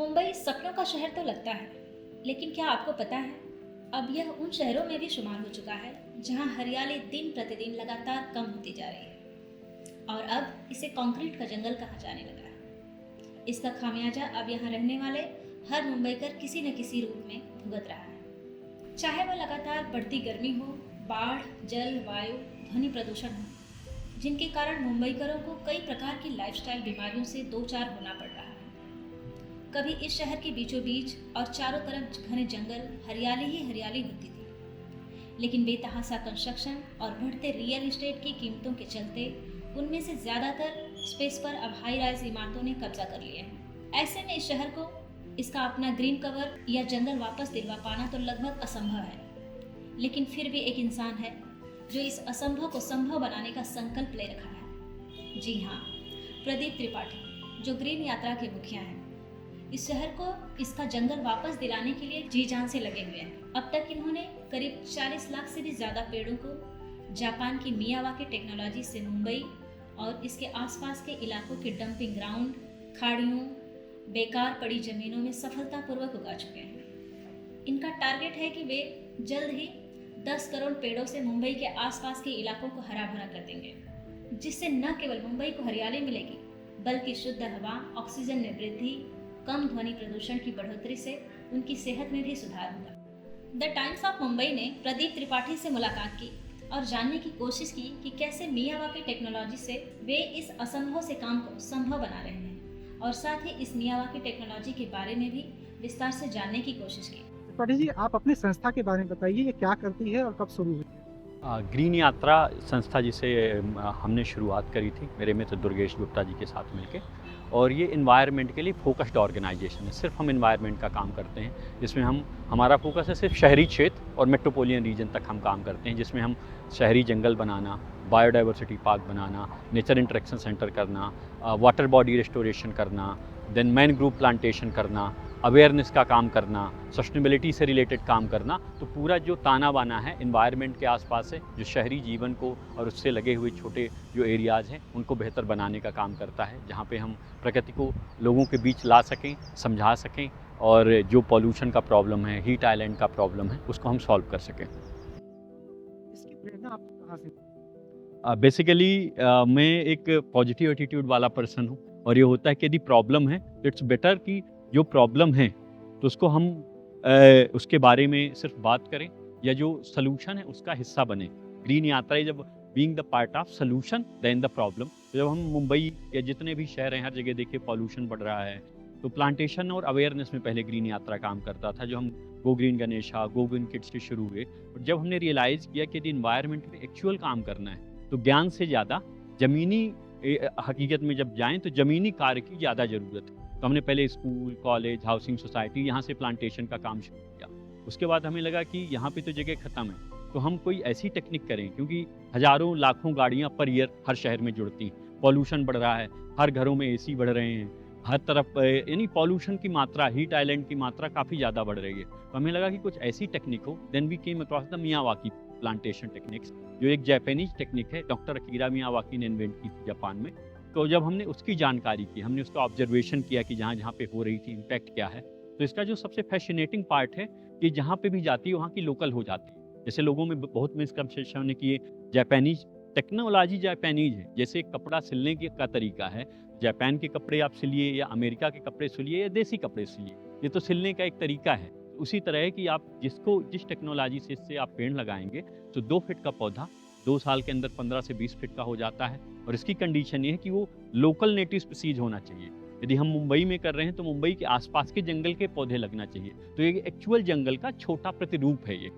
मुंबई सपनों का शहर तो लगता है, लेकिन क्या आपको पता है अब यह उन शहरों में भी शुमार हो चुका है जहां हरियाली दिन प्रतिदिन लगातार कम होती जा रही है और अब इसे कंक्रीट का जंगल कहा जाने लगा है। इसका खामियाजा अब यहाँ रहने वाले हर मुंबईकर किसी न किसी रूप में भुगत रहा है, चाहे वह लगातार बढ़ती गर्मी हो, बाढ़, जल, वायु, ध्वनि प्रदूषण हो, जिनके कारण मुंबईकरों को कई प्रकार की लाइफस्टाइल बीमारियों से दो चार होना पड़ रहा है। कभी इस शहर के बीचों बीच और चारों तरफ घने जंगल, हरियाली ही हरियाली होती थी, लेकिन बेतहासा कंस्ट्रक्शन और बढ़ते रियल एस्टेट की कीमतों के चलते उनमें से ज़्यादातर स्पेस पर अब हाई राइज इमारतों ने कब्जा कर लिया है। ऐसे में इस शहर को इसका अपना ग्रीन कवर या जंगल वापस दिलवा पाना तो लगभग असंभव है, लेकिन फिर भी एक इंसान है जो इस असंभव को संभव बनाने का संकल्प ले रखा है। जी हाँ, प्रदीप त्रिपाठी, जो ग्रीन यात्रा के मुखिया हैं, इस शहर को इसका जंगल वापस दिलाने के लिए जी जान से लगे हुए हैं। अब तक इन्होंने करीब 40 लाख से भी ज़्यादा पेड़ों को जापान की मियावाकी टेक्नोलॉजी से मुंबई और इसके आसपास के इलाकों के डंपिंग ग्राउंड, खाड़ियों, बेकार पड़ी जमीनों में सफलतापूर्वक उगा चुके हैं। इनका टारगेट है कि वे जल्द ही 10 करोड़ पेड़ों से मुंबई के आसपास के इलाकों को हरा भरा कर देंगे, जिससे न केवल मुंबई को हरियाली मिलेगी बल्कि शुद्ध हवा, ऑक्सीजन में वृद्धि, कम ध्वनि प्रदूषण की बढ़ोतरी से उनकी सेहत में भी सुधार होगा। द टाइम्स ऑफ मुंबई ने प्रदीप त्रिपाठी से मुलाकात की और जानने की कोशिश की कि कैसे मियावाकी टेक्नोलॉजी से वे इस असंभव से काम को संभव बना रहे हैं, और साथ ही इस मियावाकी टेक्नोलॉजी के बारे में भी विस्तार से जानने की कोशिश की। त्रिपाठी जी, आप अपनी संस्था के बारे में बताइए, ये क्या करती है और कब शुरू हुई है? ग्रीन यात्रा संस्था जिसे हमने शुरुआत करी थी मेरे मित्र दुर्गेश गुप्ता जी के साथ मिलके, और ये इन्वायरमेंट के लिए फोकस्ड ऑर्गेनाइजेशन है। सिर्फ हम इन्वायरमेंट का काम करते हैं, जिसमें हमारा फोकस है सिर्फ शहरी क्षेत्र और मेट्रोपोलियन रीजन तक हम काम करते हैं, जिसमें हम शहरी जंगल बनाना, बायोडाइवर्सिटी पार्क बनाना, नेचर इंटरेक्शन सेंटर करना, वाटर बॉडी रिस्टोरेशन करना, देन मैनग्रोव प्लांटेशन करना, अवेयरनेस का काम करना, सस्टेनेबिलिटी से रिलेटेड काम करना। तो पूरा जो ताना बाना है इन्वायरमेंट के आसपास है, जो शहरी जीवन को और उससे लगे हुए छोटे जो एरियाज़ हैं उनको बेहतर बनाने का काम करता है, जहाँ पे हम प्रकृति को लोगों के बीच ला सकें, समझा सकें, और जो पॉल्यूशन का प्रॉब्लम है, हीट आइलैंड का प्रॉब्लम है, उसको हम सॉल्व कर सकें। इसकी प्रेरणा आपको कहाँ से? बेसिकली मैं एक पॉजिटिव एटीट्यूड वाला पर्सन हूँ, और ये होता है कि यदि प्रॉब्लम है तो इट्स बेटर कि जो प्रॉब्लम है तो उसको हम उसके बारे में सिर्फ बात करें, या जो सलूशन है उसका हिस्सा बने। ग्रीन यात्रा जब being the part of solution then the problem. तो जब हम मुंबई या जितने भी शहर हैं हर जगह देखिए पॉल्यूशन बढ़ रहा है, तो प्लांटेशन और अवेयरनेस में पहले ग्रीन यात्रा काम करता था, जो हम go green Ganesha, go green kids से शुरू हुए। और जब हमने रियलाइज़ किया कि यदि इन्वायरमेंट में एक्चुअल काम करना है तो ज्ञान से ज़्यादा ज़मीनी हकीकत में जब जाएं तो ज़मीनी कार्य की ज़्यादा ज़रूरत है। तो हमने पहले स्कूल, कॉलेज, हाउसिंग सोसाइटी, यहाँ से प्लांटेशन का काम शुरू किया। उसके बाद हमें लगा कि यहाँ पे तो जगह ख़त्म है, तो हम कोई ऐसी टेक्निक करें, क्योंकि हज़ारों लाखों गाड़ियाँ पर ईयर हर शहर में जुड़ती हैं, पॉल्यूशन बढ़ रहा है, हर घरों में एसी बढ़ रहे हैं, हर तरफ यानी पॉल्यूशन की मात्रा, हीट आइलैंड की मात्रा काफ़ी ज़्यादा बढ़ रही है। तो हमें लगा कि कुछ ऐसी टेक्निक हो। Then we came across the Miyawaki plantation techniques, जो एक जापानीज टेक्निक है, डॉक्टर अकीरा मियावाकी ने इन्वेंट की थी जापान में। तो जब हमने उसकी जानकारी की, हमने उसका ऑब्जर्वेशन किया कि जहाँ जहाँ पे हो रही थी इम्पैक्ट क्या है, तो इसका जो सबसे फैसिनेटिंग पार्ट है कि जहाँ पे भी जाती है वहाँ की लोकल हो जाती है। जैसे लोगों में बहुत मिसकंसेप्शन है कि ये जापानीज टेक्नोलॉजी जापानीज है, जैसे कपड़ा सिलने का तरीका है, जापान के कपड़े आप सिलिए या अमेरिका के कपड़े सिलिए या देसी कपड़े सिलिए, ये तो सिलने का एक तरीका है। उसी तरह है कि आप जिस टेक्नोलॉजी से इससे आप पेड़ लगाएंगे तो 2 फीट का पौधा 2 साल के अंदर 15 से 20 फीट का हो जाता है। और इसकी कंडीशन ये है कि वो लोकल नेटिव स्पीसीज होना चाहिए। यदि हम मुंबई में कर रहे हैं तो मुंबई के आसपास के जंगल के पौधे लगना चाहिए। तो ये एक्चुअल जंगल का छोटा प्रतिरूप है ये।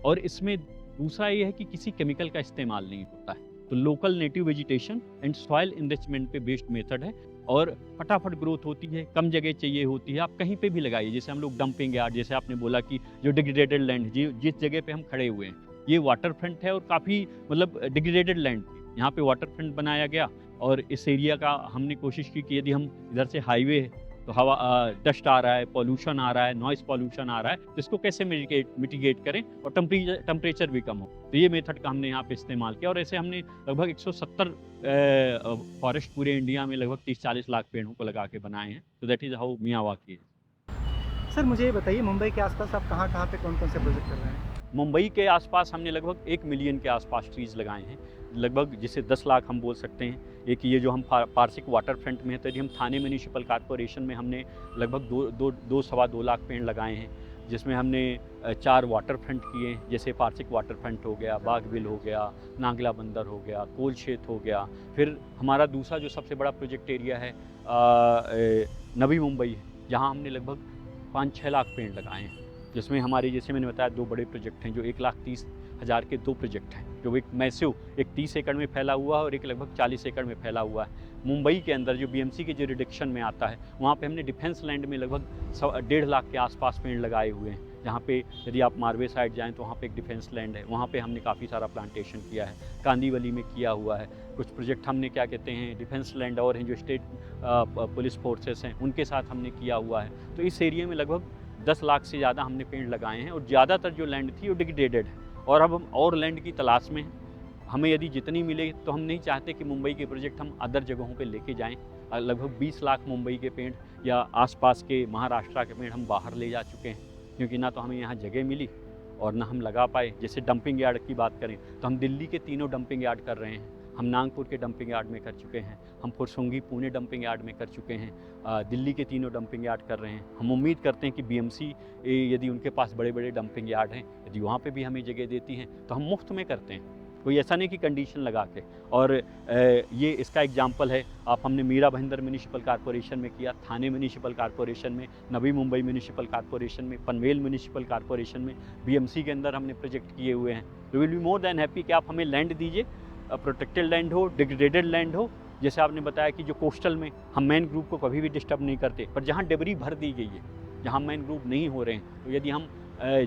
और इसमें दूसरा ये है कि किसी केमिकल का इस्तेमाल नहीं होता है, तो local native vegetation and soil enrichment पे बेस्ड मेथड है, और फटाफट ग्रोथ होती है, कम जगह चाहिए होती है, आप कहीं पे भी लगाइए। जैसे हम लोग डंपिंग यार्ड, जैसे आपने बोला कि जो डिग्रेडेड लैंड, जिस जगह पे हम खड़े हुए हैं, ये वाटर फ्रंट है और काफ़ी मतलब डिग्रेडेड लैंड थी, यहाँ पे वाटर फ्रंट बनाया गया। और इस एरिया का हमने कोशिश की कि यदि हम इधर से हाईवे है तो हवा डस्ट आ रहा है, पॉल्यूशन आ रहा है, नॉइस पॉल्यूशन आ रहा है, तो इसको कैसे मिटिगेट करें और टेम्परेचर भी कम हो। तो ये मेथड का हमने यहाँ पे इस्तेमाल किया, और ऐसे हमने लगभग 170 फॉरेस्ट पूरे इंडिया में लगभग 30-40 लाख पेड़ों को लगा के बनाए हैं। तो दैट इज़ हाउ मियावाकी है। सर मुझे ये बताइए, मुंबई के आसपास आप कहाँ पे कौन से प्रोजेक्ट कर रहे हैं? मुंबई के आसपास हमने लगभग 1 मिलियन के आसपास ट्रीज़ लगाए हैं, लगभग जिसे 10 लाख हम बोल सकते हैं। एक ये जो हम पारसिक वाटर फ्रंट में है, तो यदि हम थाने म्यूनिसिपल कॉरपोरेशन में हमने लगभग 2-2.25 लाख पेड़ लगाए हैं, जिसमें हमने 4 वाटर फ्रंट किए हैं, जैसे पारसिक वाटर फ्रंट हो गया, बागविल हो गया, नांगला बंदर हो गया, कोलशेत हो गया। फिर हमारा दूसरा जो सबसे बड़ा प्रोजेक्ट एरिया है नवी मुंबई है, जहाँ हमने लगभग 5-6 लाख पेड़ लगाए हैं, जिसमें हमारे, जैसे मैंने बताया, 2 बड़े प्रोजेक्ट हैं, जो 1,30,000 के 2 प्रोजेक्ट हैं, जो एक मैसिव, एक 30 एकड़ में फैला हुआ है और एक लगभग 40 एकड़ में फैला हुआ है। मुंबई के अंदर जो बीएमसी के जो रिडक्शन में आता है, वहाँ पे हमने डिफेंस लैंड में लगभग 1.5 लाख के आसपास पेड़ लगाए हुए हैं। जहाँ पे यदि आप मारवे साइड जाएँ तो वहाँ पे एक डिफेंस लैंड है, वहाँ पे हमने काफ़ी सारा प्लांटेशन किया है। कांदीवली में किया हुआ है। कुछ प्रोजेक्ट हमने क्या कहते हैं, डिफेंस लैंड और हैं जो स्टेट पुलिस फोर्सेस हैं, उनके साथ हमने किया हुआ है। तो इस एरिया में लगभग 10 लाख से ज़्यादा हमने पेड़ लगाए हैं और ज़्यादातर जो लैंड थी वो डिग्रेडेड है और अब हम और लैंड की तलाश में हैं। हमें यदि जितनी मिले तो हम नहीं चाहते कि मुंबई के प्रोजेक्ट हम अदर जगहों पे लेके जाएं। लगभग 20 लाख मुंबई के पेड़ या आसपास के महाराष्ट्र के पेड़ हम बाहर ले जा चुके हैं, क्योंकि ना तो हमें यहाँ जगह मिली और ना हम लगा पाए। जैसे डंपिंग यार्ड की बात करें तो हम दिल्ली के 3 डंपिंग यार्ड कर रहे हैं, हम नागपुर के डंपिंग यार्ड में कर चुके हैं, हम फुरसुंगी पुणे डंपिंग यार्ड में कर चुके हैं, दिल्ली के 3 डंपिंग यार्ड कर रहे हैं। हम उम्मीद करते हैं कि बीएमसी यदि उनके पास बड़े बड़े डंपिंग यार्ड हैं, यदि वहाँ पे भी हमें जगह देती हैं तो हम मुफ्त में करते हैं, कोई ऐसा नहीं कि कंडीशन लगा के। और ये इसका एग्जांपल है, आप हमने मीरा भाईंदर म्यूनिसिपल कॉरपोरेशन में किया, थाने म्यूनिसिपल कॉरपोरेशन में, नवी मुंबई म्यूनिसिपल कॉरपोरेशन में, पनवेल म्यूनिसिपल कॉरपोरेशन में, बीएमसी के अंदर हमने प्रोजेक्ट किए हुए हैं। We will be more than happy कि आप हमें लैंड दीजिए, प्रोटेक्टेड लैंड हो, डिग्रेडेड लैंड हो। जैसे आपने बताया कि जो कोस्टल में हम मैन ग्रुप को कभी भी डिस्टर्ब नहीं करते, पर जहाँ डेबरी भर दी गई है, जहाँ मैन ग्रुप नहीं हो रहे हैं, तो यदि हम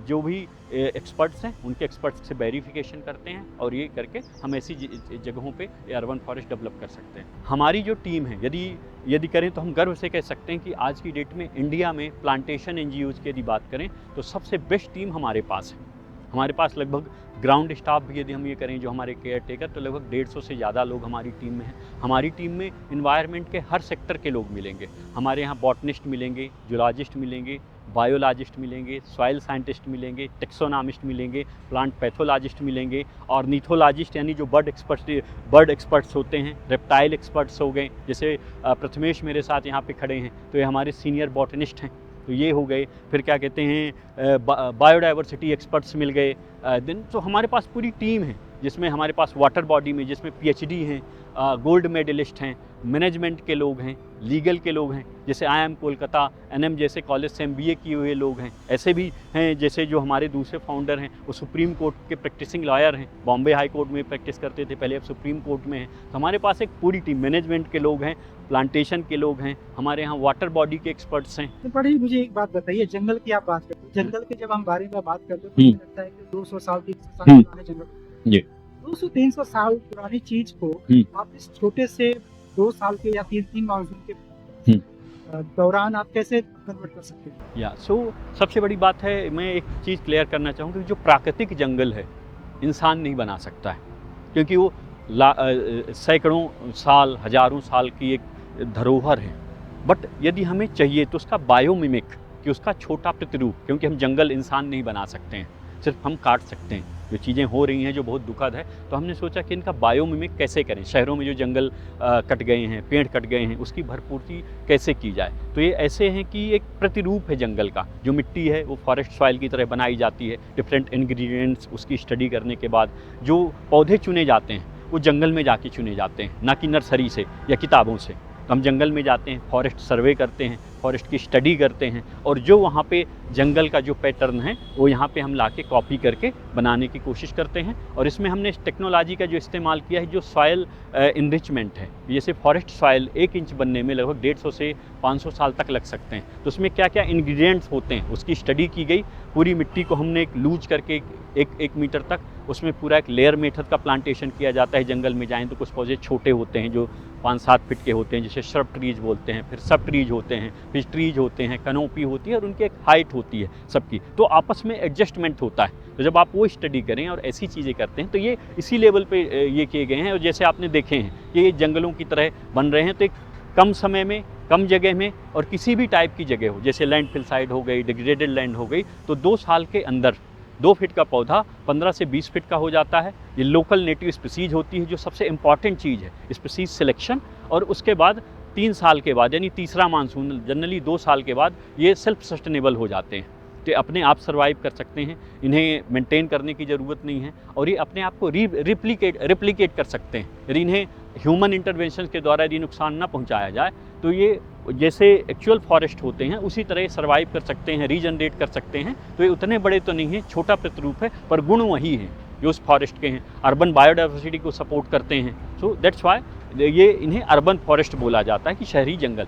जो भी एक्सपर्ट्स हैं उनके एक्सपर्ट्स से वेरिफिकेशन करते हैं और ये करके हम ऐसी जगहों पे अर्बन फॉरेस्ट डेवलप कर सकते हैं। हमारी जो टीम है, यदि करें तो हम गर्व से कह सकते हैं कि आज की डेट में इंडिया में प्लांटेशन एनजीओज़ की यदि बात करें तो सबसे बेस्ट टीम हमारे पास है। हमारे पास लगभग ग्राउंड स्टाफ भी यदि हम ये करें जो हमारे केयर टेकर, तो लगभग 150 से ज़्यादा लोग हमारी टीम में हैं। हमारी टीम में इन्वायरमेंट के हर सेक्टर के लोग मिलेंगे। हमारे यहाँ बॉटनिस्ट मिलेंगे, जूलॉजिस्ट मिलेंगे, बायोलॉजिस्ट मिलेंगे, सॉइल साइंटिस्ट मिलेंगे, टेक्सोनॉमिस्ट मिलेंगे, प्लांट पैथोलॉजिस्ट मिलेंगे, ऑर्निथोलॉजिस्ट यानी जो बर्ड एक्सपर्ट्स होते हैं, रेप्टाइल एक्सपर्ट्स हो गए, जैसे प्रथमेश मेरे साथ यहाँ पे खड़े हैं, तो ये हमारे सीनियर बॉटनिस्ट हैं, तो ये हो गए। फिर क्या कहते हैं, बायोडाइवर्सिटी एक्सपर्ट्स मिल गए। देन तो हमारे पास पूरी टीम है, जिसमें हमारे पास वाटर बॉडी में जिसमें पीएचडी हैं, गोल्ड मेडलिस्ट हैं, मैनेजमेंट के लोग हैं, लीगल के लोग हैं, जैसे IIM कोलकाता, NM जैसे कॉलेज से MBA किए हुए लोग हैं। ऐसे भी हैं जैसे जो हमारे दूसरे फाउंडर हैं, वो सुप्रीम कोर्ट के प्रैक्टिसिंग लॉयर हैं, बॉम्बे हाई कोर्ट में प्रैक्टिस करते थे पहले, अब सुप्रीम कोर्ट में हैं। तो हमारे पास एक पूरी टीम मैनेजमेंट के लोग हैं, प्लांटेशन के लोग हैं, हमारे यहाँ वाटर बॉडी के एक्सपर्ट्स हैं। तो बड़ी मुझे एक बात बताइए, जंगल की आप बात करते हैं, जंगल के जब हम बारे में बात करते हैं तो मुझे लगता है कि 200 साल 300 साल पुराने जंगल, जी 200-300 साल पुरानी चीज को आप इस छोटे से 2 साल के या 3 मानसून के दौरान आप कैसे कन्वर्ट कर सकते हैं? या सबसे बड़ी बात है, मैं एक चीज़ क्लियर करना चाहूँगा कि जो प्राकृतिक जंगल है इंसान नहीं बना सकता है, क्योंकि वो सैकड़ों साल, हजारों साल की एक धरोहर है। बट यदि हमें चाहिए तो उसका बायोमिमिक, कि उसका छोटा प्रतिरूप, क्योंकि हम जंगल इंसान नहीं बना सकते हैं, सिर्फ हम काट सकते हैं। जो चीज़ें हो रही हैं जो बहुत दुखद है, तो हमने सोचा कि इनका बायोमिमिक कैसे करें। शहरों में जो जंगल कट गए हैं, पेड़ कट गए हैं, उसकी भरपूर्ति कैसे की जाए। तो ये ऐसे हैं कि एक प्रतिरूप है जंगल का। जो मिट्टी है वो फॉरेस्ट सॉइल की तरह बनाई जाती है, डिफरेंट इंग्रेडिएंट्स उसकी स्टडी करने के बाद जो पौधे चुने जाते हैं वो जंगल में जाके चुने जाते हैं, ना कि नर्सरी से या किताबों से। तो हम जंगल में जाते हैं, फॉरेस्ट सर्वे करते हैं, फॉरेस्ट की स्टडी करते हैं, और जो वहाँ पे जंगल का जो पैटर्न है वो यहाँ पे हम लाके कॉपी करके बनाने की कोशिश करते हैं। और इसमें हमने इस टेक्नोलॉजी का जो इस्तेमाल किया है, जो सॉयल इनरिचमेंट है, जैसे फॉरेस्ट सॉयल 1 इंच बनने में लगभग 150 से 500 साल तक लग सकते हैं। तो उसमें क्या क्या इंग्रेडिएंट्स होते हैं उसकी स्टडी की गई। पूरी मिट्टी को हमने एक लूज करके 1 मीटर तक उसमें पूरा एक लेयर मेथड का प्लांटेशन किया जाता है। जंगल में जाएँ तो कुछ पौधे छोटे होते हैं जो 5-7 फीट के होते हैं, जिसे श्रब ट्रीज बोलते हैं, फिर सब ट्रीज होते हैं, फिर ट्रीज होते हैं, कनोपी होती है और उनकी एक हाइट होती है सबकी, तो आपस में एडजस्टमेंट होता है। तो जब आप वो स्टडी करें और ऐसी चीज़ें करते हैं तो ये इसी लेवल पे ये किए गए हैं। और जैसे आपने देखे हैं कि ये जंगलों की तरह बन रहे हैं, तो एक कम समय में, कम जगह में और किसी भी टाइप की जगह हो, जैसे लैंडफिल साइड हो गई, डिग्रेडेड लैंड हो गई, तो 2 साल के अंदर 2 फीट का पौधा 15 से 20 फीट का हो जाता है। ये लोकल नेटिव स्पीसीज होती है जो सबसे इम्पॉर्टेंट चीज़ है, स्पीसीज सिलेक्शन। और उसके बाद 3 साल के बाद, यानी तीसरा मानसून, जनरली 2 साल के बाद ये सेल्फ सस्टेनेबल हो जाते हैं, तो अपने आप सर्वाइव कर सकते हैं, इन्हें मेंटेन करने की ज़रूरत नहीं है और ये अपने आप को रिप्लिकेट कर सकते हैं। यदि इन्हें ह्यूमन इंटरवेंशन के द्वारा यदि नुकसान न पहुंचाया जाए तो ये जैसे एक्चुअल फॉरेस्ट होते हैं उसी तरह सर्वाइव कर सकते हैं, रीजनरेट कर सकते हैं। तो ये उतने बड़े तो नहीं हैं, छोटा प्रतिरूप है, पर गुण वही हैं जो उस फॉरेस्ट के हैं, अर्बन बायोडाइवर्सिटी को सपोर्ट करते हैं। सो दैट्स वाई ये इन्हें अर्बन फॉरेस्ट बोला जाता है कि शहरी जंगल।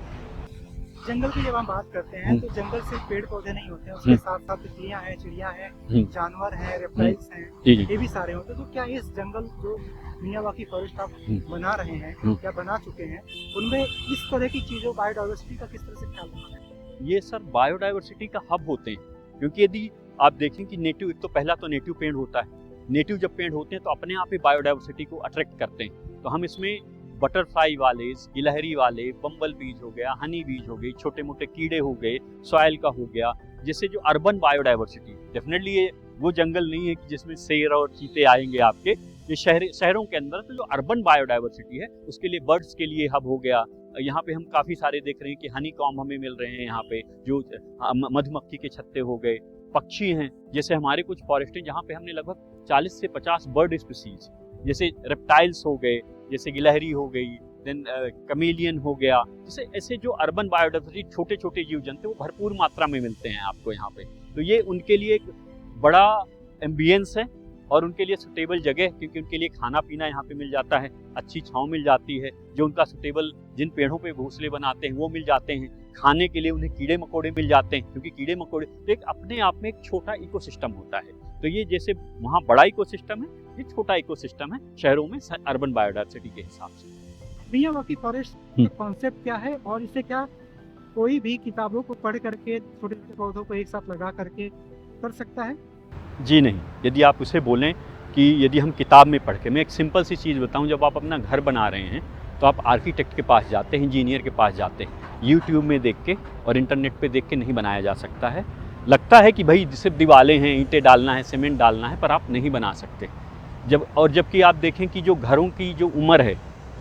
जंगल की जब हम बात करते हैं तो जंगल सिर्फ पेड़ पौधे नहीं होते हैं, उसके साथ साथ तितलियां हैं, चिड़िया हैं, जानवर हैं, रेप्टाइल्स हैं, ये भी सारे होते हैं। तो क्या इस जंगल जो मियावाकी फॉरेस्ट आप बना रहे हैं या बना चुके हैं, उनमें इस तरह की चीजों, बायोडाइवर्सिटी का किस तरह से ख्याल रखना है? ये सर बायोडाइवर्सिटी का हब होते हैं, क्योंकि यदि आप देखें कि नेटिव, एक तो पहला तो नेटिव पेड़ होता है, नेटिव जब पेड़ होते हैं तो अपने आप ही बायोडाइवर्सिटी को अट्रैक्ट करते हैं। तो हम इसमें बटरफ्लाई वाले, गिलहरी वाले, बम्बल बीज हो गया, हनी बीज हो गई, छोटे मोटे कीड़े हो गए, सॉइल का हो गया, जिससे जो अर्बन बायोडाइवर्सिटी, डेफिनेटली ये वो जंगल नहीं है कि जिसमें शेर और चीते आएंगे आपके, ये शहरों के अंदर तो जो अर्बन बायोडाइवर्सिटी है उसके लिए बर्ड्स के लिए हब हो गया। यहाँ पे हम काफ़ी सारे देख रहे हैं कि हनी कॉम हमें मिल रहे हैं, यहाँ पे जो मधुमक्खी के छत्ते हो गए, पक्षी हैं, जैसे हमारे कुछ फॉरेस्ट हैं जहाँ पे हमने लगभग 40 से 50 बर्ड स्पीसीज, जैसे रेप्टाइल्स हो गए, जैसे गिलहरी हो गई, देन कमेलियन हो गया, जैसे ऐसे जो अर्बन बायोडाइवर्सिटी छोटे छोटे जीव जंतु वो भरपूर मात्रा में मिलते हैं आपको यहाँ पे। तो ये उनके लिए एक बड़ा एम्बियंस है और उनके लिए सुटेबल जगह, क्योंकि उनके लिए खाना पीना यहाँ पे मिल जाता है, अच्छी छांव मिल जाती है, जो उनका सुटेबल जिन पेड़ों पे घोंसले बनाते हैं वो मिल जाते हैं, खाने के लिए उन्हें कीड़े मकोड़े मिल जाते हैं, क्योंकि कीड़े मकोड़े तो एक अपने आप में एक छोटा इकोसिस्टम होता है। तो ये जैसे वहाँ बड़ा इकोसिस्टम है, ये छोटा इकोसिस्टम है शहरों में अर्बन बायोडाइवर्सिटी के हिसाब से। मियावाकी फॉरेस्ट का कॉन्सेप्ट क्या है और इसे क्या कोई भी किताबों को पढ़ करके छोटे छोटे पौधों को एक साथ लगा करके कर सकता है? जी नहीं, यदि आप उसे बोलें कि यदि हम किताब में पढ़ के, मैं एक सिंपल सी चीज़ बताऊं, जब आप अपना घर बना रहे हैं तो आप आर्किटेक्ट के पास जाते हैं, इंजीनियर के पास जाते हैं, यूट्यूब में देख के और इंटरनेट पे देख के नहीं बनाया जा सकता है। लगता है कि भाई सिर्फ दीवारें हैं, ईंटें डालना है, सीमेंट डालना है, पर आप नहीं बना सकते। जबकि आप देखें कि जो घरों की जो उम्र है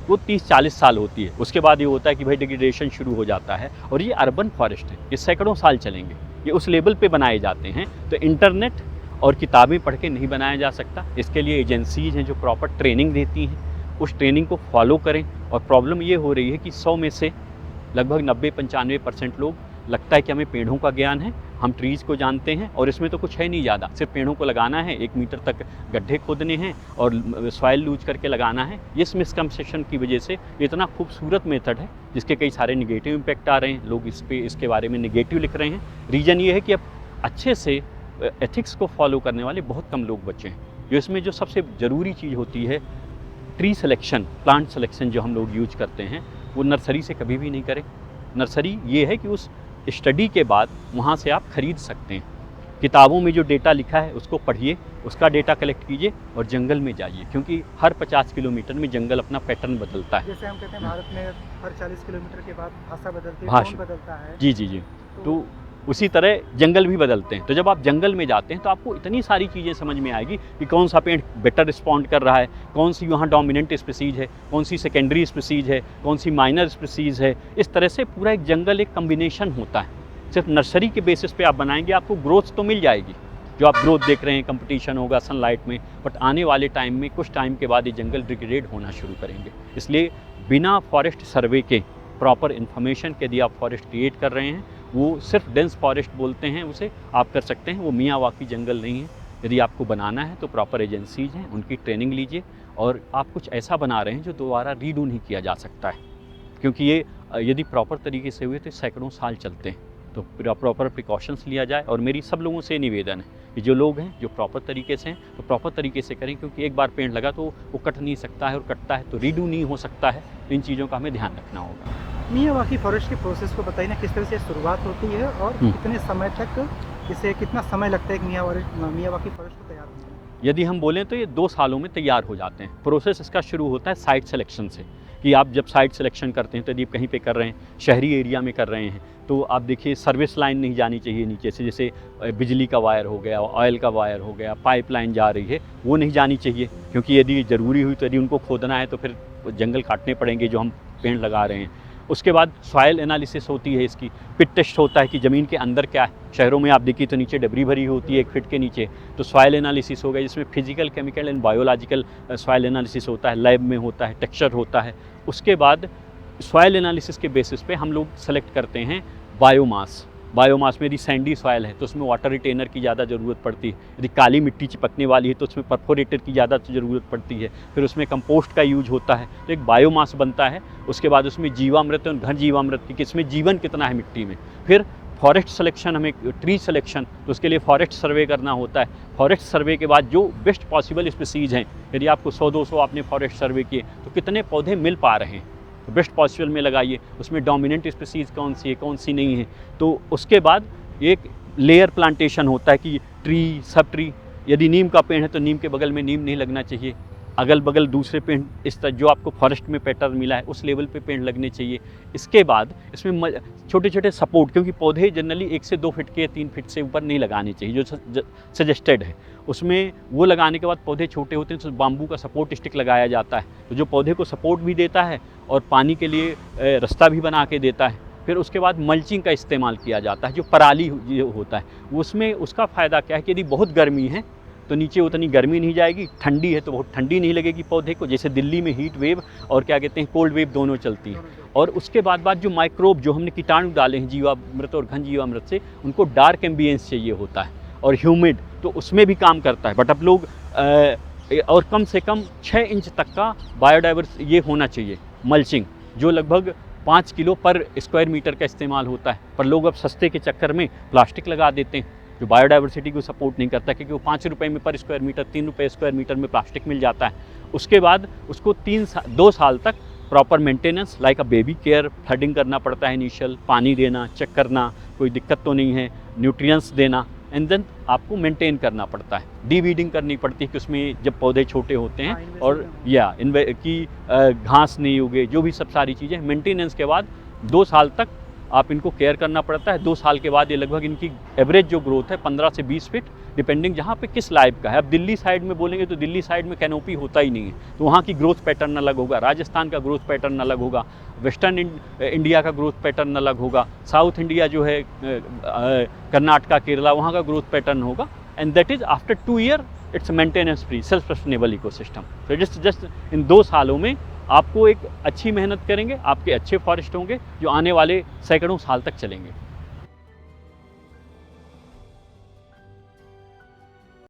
वो 30-40 साल होती है, उसके बाद ये होता है कि भाई डिग्रेडेशन शुरू हो जाता है। और ये अर्बन फॉरेस्ट है, ये सैकड़ों साल चलेंगे, ये उस लेवल पे बनाए जाते हैं। तो इंटरनेट और किताबें पढ़ के नहीं बनाया जा सकता। इसके लिए एजेंसीज हैं जो प्रॉपर ट्रेनिंग देती हैं, उस ट्रेनिंग को फॉलो करें। और प्रॉब्लम ये हो रही है कि 100 में से लगभग 90-95% लोग, लगता है कि हमें पेड़ों का ज्ञान है, हम ट्रीज़ को जानते हैं और इसमें तो कुछ है नहीं ज़्यादा, सिर्फ पेड़ों को लगाना है, 1 मीटर तक गड्ढे खोदने हैं और सॉइल लूज करके लगाना है। इस मिसकंसेप्शन की वजह से इतना खूबसूरत मेथड है जिसके कई सारे निगेटिव इम्पैक्ट आ रहे हैं, लोग इसके बारे में निगेटिव लिख रहे हैं। रीज़न ये है कि अब अच्छे से एथिक्स को फॉलो करने वाले बहुत कम लोग बचे हैं। जो इसमें जो सबसे ज़रूरी चीज़ होती है ट्री सिलेक्शन, प्लांट सिलेक्शन जो हम लोग यूज करते हैं, वो नर्सरी से कभी भी नहीं करें। नर्सरी ये है कि उस स्टडी के बाद वहाँ से आप खरीद सकते हैं। किताबों में जो डेटा लिखा है उसको पढ़िए, उसका डेटा कलेक्ट कीजिए और जंगल में जाइए, क्योंकि हर 50 किलोमीटर में जंगल अपना पैटर्न बदलता है। जैसे हम कहते हैं भारत में हर 40 किलोमीटर के बाद भाषा बदलती है, भाषा टोन बदलता है। जी। तो उसी तरह जंगल भी बदलते हैं। तो जब आप जंगल में जाते हैं तो आपको इतनी सारी चीज़ें समझ में आएगी कि कौन सा पेड़ बेटर रिस्पॉन्ड कर रहा है, कौन सी वहाँ डोमिनेंट स्पीसीज है, कौन सी सेकेंडरी स्पीसीज है, कौन सी माइनर स्पीसीज है। इस तरह से पूरा एक जंगल एक कम्बिनेशन होता है। सिर्फ नर्सरी के बेसिस पे आप बनाएंगे, आपको ग्रोथ तो मिल जाएगी, जो आप ग्रोथ देख रहे हैं, कंपटीशन होगा सनलाइट में, बट आने वाले टाइम में कुछ टाइम के बाद ये जंगल डिग्रेड होना शुरू करेंगे। इसलिए बिना फॉरेस्ट सर्वे के प्रॉपर इन्फॉर्मेशन के यदि आप फॉरेस्ट क्रिएट कर रहे हैं, वो सिर्फ डेंस फॉरेस्ट बोलते हैं उसे, आप कर सकते हैं, वो मियावाकी जंगल नहीं है। यदि आपको बनाना है तो प्रॉपर एजेंसीज हैं, उनकी ट्रेनिंग लीजिए। और आप कुछ ऐसा बना रहे हैं जो दोबारा रीडू नहीं किया जा सकता है, क्योंकि ये यदि प्रॉपर तरीके से हुए तो सैकड़ों साल चलते हैं। तो प्रॉपर प्रिकॉशंस लिया जाए। और मेरी सब लोगों से निवेदन है कि जो लोग हैं जो प्रॉपर तरीके से हैं तो प्रॉपर तरीके से करें, क्योंकि एक बार पेड़ लगा तो वो कट नहीं सकता है, और कटता है तो रीडू नहीं हो सकता है। इन चीज़ों का हमें ध्यान रखना होगा। मियावाकी फॉरेस्ट के प्रोसेस को बताइए ना, किस तरह से शुरुआत होती है और कितने समय तक, इसे कितना समय लगता है मियावाकी फॉरेस्ट को तैयार होने में? यदि हम बोलें तो ये 2 सालों में तैयार हो जाते हैं। प्रोसेस इसका शुरू होता है साइट सिलेक्शन से, कि आप जब साइट सिलेक्शन करते हैं तो यदि आप कहीं पे कर रहे हैं, शहरी एरिया में कर रहे हैं, तो आप देखिए सर्विस लाइन नहीं जानी चाहिए नीचे से, जैसे बिजली का वायर हो गया, ऑयल का वायर हो गया, पाइपलाइन जा रही है, वो नहीं जानी चाहिए, क्योंकि यदि ज़रूरी हुई तो यदि उनको खोदना है तो फिर जंगल काटने पड़ेंगे जो हम पेड़ लगा रहे हैं। उसके बाद सॉयल एनालिसिस होती है, इसकी पिट टेस्ट होता है कि ज़मीन के अंदर क्या है। शहरों में आप देखिए तो नीचे डबरी भरी होती है 1 फीट के नीचे, तो सॉयल एनालिसिस हो गया, जिसमें physical, chemical and biological soil analysis होता है, लैब में होता है, टेक्सचर होता है। उसके बाद सॉयल एनालिसिस के बेसिस पे हम लोग सेलेक्ट करते हैं बायोमास। बायोमास में यदि सैंडी सॉयल है तो उसमें वाटर रिटेनर की ज़्यादा ज़रूरत पड़ती है, यदि काली मिट्टी चिपकने वाली है तो उसमें परफोरेटर की ज़्यादा ज़रूरत पड़ती है, फिर उसमें कंपोस्ट का यूज होता है, तो एक बायोमास बनता है। उसके बाद उसमें जीवामृत और घन जीवामृत की, इसमें जीवन कितना है मिट्टी में। फिर फॉरेस्ट सिलेक्शन, हमें ट्री सिलेक्शन, तो उसके लिए फॉरेस्ट सर्वे करना होता है। फॉरेस्ट सर्वे के बाद जो बेस्ट पॉसिबल स्पीसीज़ हैं, यदि आपको 100-200 आपने फॉरेस्ट सर्वे किए तो कितने पौधे मिल पा रहे हैं, तो बेस्ट पॉसिबल में लगाइए। उसमें डोमिनेंट स्पीसीज़ कौन सी है, कौन सी नहीं है। तो उसके बाद एक लेयर प्लांटेशन होता है कि ट्री, सब ट्री, यदि नीम का पेड़ है तो नीम के बगल में नीम नहीं लगना चाहिए, अगल बगल दूसरे पेड़, इस तरह जो आपको फॉरेस्ट में पैटर्न मिला है उस लेवल पे पेड़ लगने चाहिए। इसके बाद इसमें छोटे छोटे सपोर्ट, क्योंकि पौधे जनरली 1 से 2 फीट के, 3 फीट से ऊपर नहीं लगाने चाहिए जो सजेस्टेड है। उसमें वो लगाने के बाद पौधे छोटे होते हैं तो बाम्बू का सपोर्ट स्टिक लगाया जाता है, तो जो पौधे को सपोर्ट भी देता है और पानी के लिए रास्ता भी बना के देता है। फिर उसके बाद मल्चिंग का इस्तेमाल किया जाता है, जो पराली होता है उसमें। उसका फ़ायदा क्या है कि यदि बहुत गर्मी है तो नीचे उतनी गर्मी नहीं जाएगी, ठंडी है तो बहुत ठंडी नहीं लगेगी पौधे को, जैसे दिल्ली में हीट वेव और क्या कहते हैं कोल्ड वेव दोनों चलती हैं। और उसके बाद जो माइक्रोब, जो हमने कीटाणु डाले हैं जीवामृत और घन जीवामृत से, उनको डार्क एम्बियंस चाहिए होता है और ह्यूमिड, तो उसमें भी काम करता है। बट अब लोग और कम से कम 6 इंच तक का बायोडाइवर्स ये होना चाहिए मल्चिंग, जो लगभग 5 किलो पर स्क्वायर मीटर का इस्तेमाल होता है। पर लोग अब सस्ते के चक्कर में प्लास्टिक लगा देते हैं जो बायोडाइवर्सिटी को सपोर्ट नहीं करता, क्योंकि वो 5 रुपये में पर स्क्वायर मीटर, 3 रुपये स्क्वायर मीटर में प्लास्टिक मिल जाता है। उसके बाद उसको 2 साल तक proper maintenance like a baby care, flooding करना पड़ता है इनिशियल, पानी देना, चेक करना कोई दिक्कत तो नहीं है, न्यूट्रिएंट्स देना, एंड देन आपको मेंटेन करना पड़ता है। डीवीडिंग करनी पड़ती है कि उसमें जब पौधे छोटे होते हैं और घास नहीं उगे, जो भी सब सारी चीज़ें मेंटेनेंस के बाद 2 साल तक आप इनको केयर करना पड़ता है। 2 साल के बाद ये लगभग इनकी एवरेज जो ग्रोथ है 15 से 20 फीट, डिपेंडिंग जहाँ पे किस लाइफ का है। अब दिल्ली साइड में बोलेंगे तो दिल्ली साइड में कैनोपी होता ही नहीं है, तो वहाँ की ग्रोथ पैटर्न अलग होगा, राजस्थान का ग्रोथ पैटर्न अलग होगा, वेस्टर्न इंडिया का ग्रोथ पैटर्न अलग होगा, साउथ इंडिया जो है कर्नाटका, केरला, वहाँ का ग्रोथ पैटर्न होगा। And that is after 2 year it's maintenance free, self sustainable ecosystem. तो जस्ट इन 2 सालों में आपको एक अच्छी मेहनत करेंगे, आपके अच्छे फॉरेस्ट होंगे जो आने वाले सैकड़ों साल तक चलेंगे।